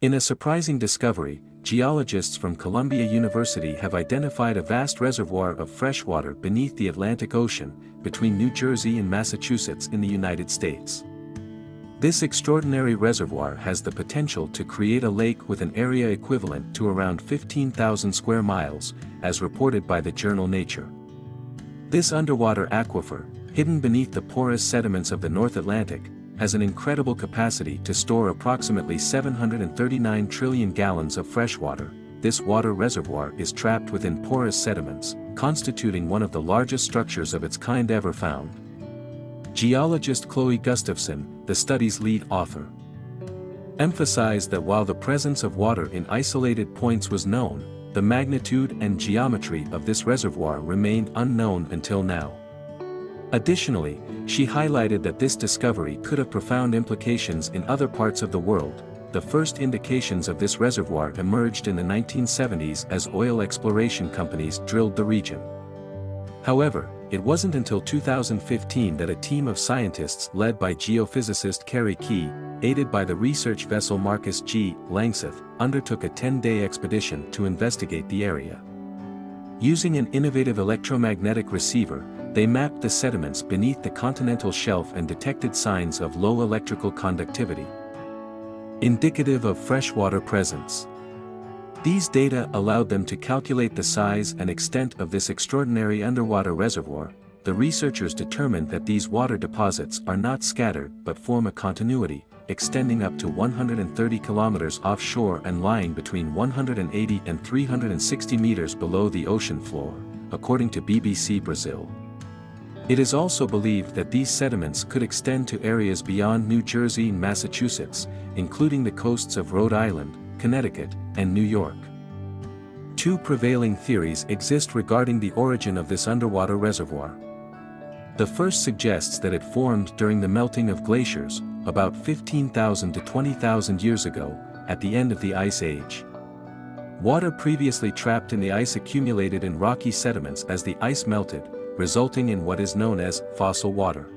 In a surprising discovery, geologists from Columbia University have identified a vast reservoir of fresh water beneath the Atlantic Ocean, between New Jersey and Massachusetts in the United States. This extraordinary reservoir has the potential to create a lake with an area equivalent to around 15,000 square miles, as reported by the journal Nature. This underwater aquifer, hidden beneath the porous sediments of the North Atlantic, has an incredible capacity to store approximately 739 trillion gallons of fresh water. This water reservoir is trapped within porous sediments, constituting one of the largest structures of its kind ever found. Geologist Chloe Gustafson, the study's lead author, emphasized that while the presence of water in isolated points was known, the magnitude and geometry of this reservoir remained unknown until now. Additionally, she highlighted that this discovery could have profound implications in other parts of the world. The first indications of this reservoir emerged in the 1970s as oil exploration companies drilled the region. However, it wasn't until 2015 that a team of scientists led by geophysicist Kerry Key, aided by the research vessel Marcus G. Langseth, undertook a 10-day expedition to investigate the area. Using an innovative electromagnetic receiver, they mapped the sediments beneath the continental shelf and detected signs of low electrical conductivity, indicative of freshwater presence. These data allowed them to calculate the size and extent of this extraordinary underwater reservoir. The researchers determined that these water deposits are not scattered but form a continuity, extending up to 130 kilometers offshore and lying between 180 and 360 meters below the ocean floor, according to BBC Brazil. It is also believed that these sediments could extend to areas beyond New Jersey and Massachusetts, including the coasts of Rhode Island, Connecticut, and New York. Two prevailing theories exist regarding the origin of this underwater reservoir. The first suggests that it formed during the melting of glaciers, about 15,000 to 20,000 years ago, at the end of the Ice Age. Water previously trapped in the ice accumulated in rocky sediments as the ice melted, resulting in what is known as fossil water.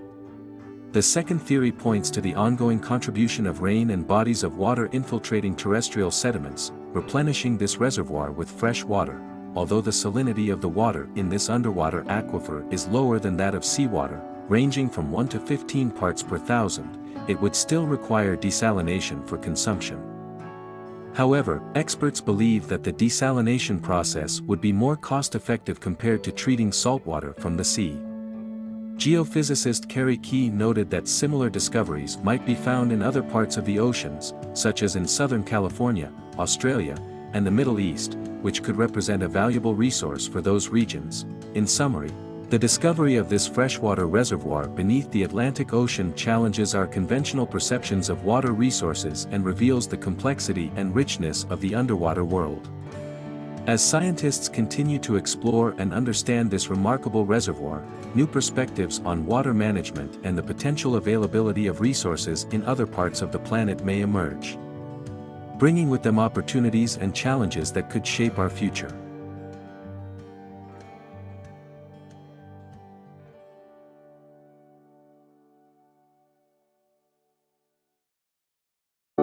The second theory points to the ongoing contribution of rain and bodies of water infiltrating terrestrial sediments, replenishing this reservoir with fresh water. Although the salinity of the water in this underwater aquifer is lower than that of seawater, ranging from 1 to 15 parts per thousand, it would still require desalination for consumption. However, experts believe that the desalination process would be more cost-effective compared to treating saltwater from the sea. Geophysicist Kerry Key noted that similar discoveries might be found in other parts of the oceans, such as in Southern California, Australia, and the Middle East, which could represent a valuable resource for those regions. In summary, the discovery of this freshwater reservoir beneath the Atlantic Ocean challenges our conventional perceptions of water resources and reveals the complexity and richness of the underwater world. As scientists continue to explore and understand this remarkable reservoir, new perspectives on water management and the potential availability of resources in other parts of the planet may emerge, bringing with them opportunities and challenges that could shape our future.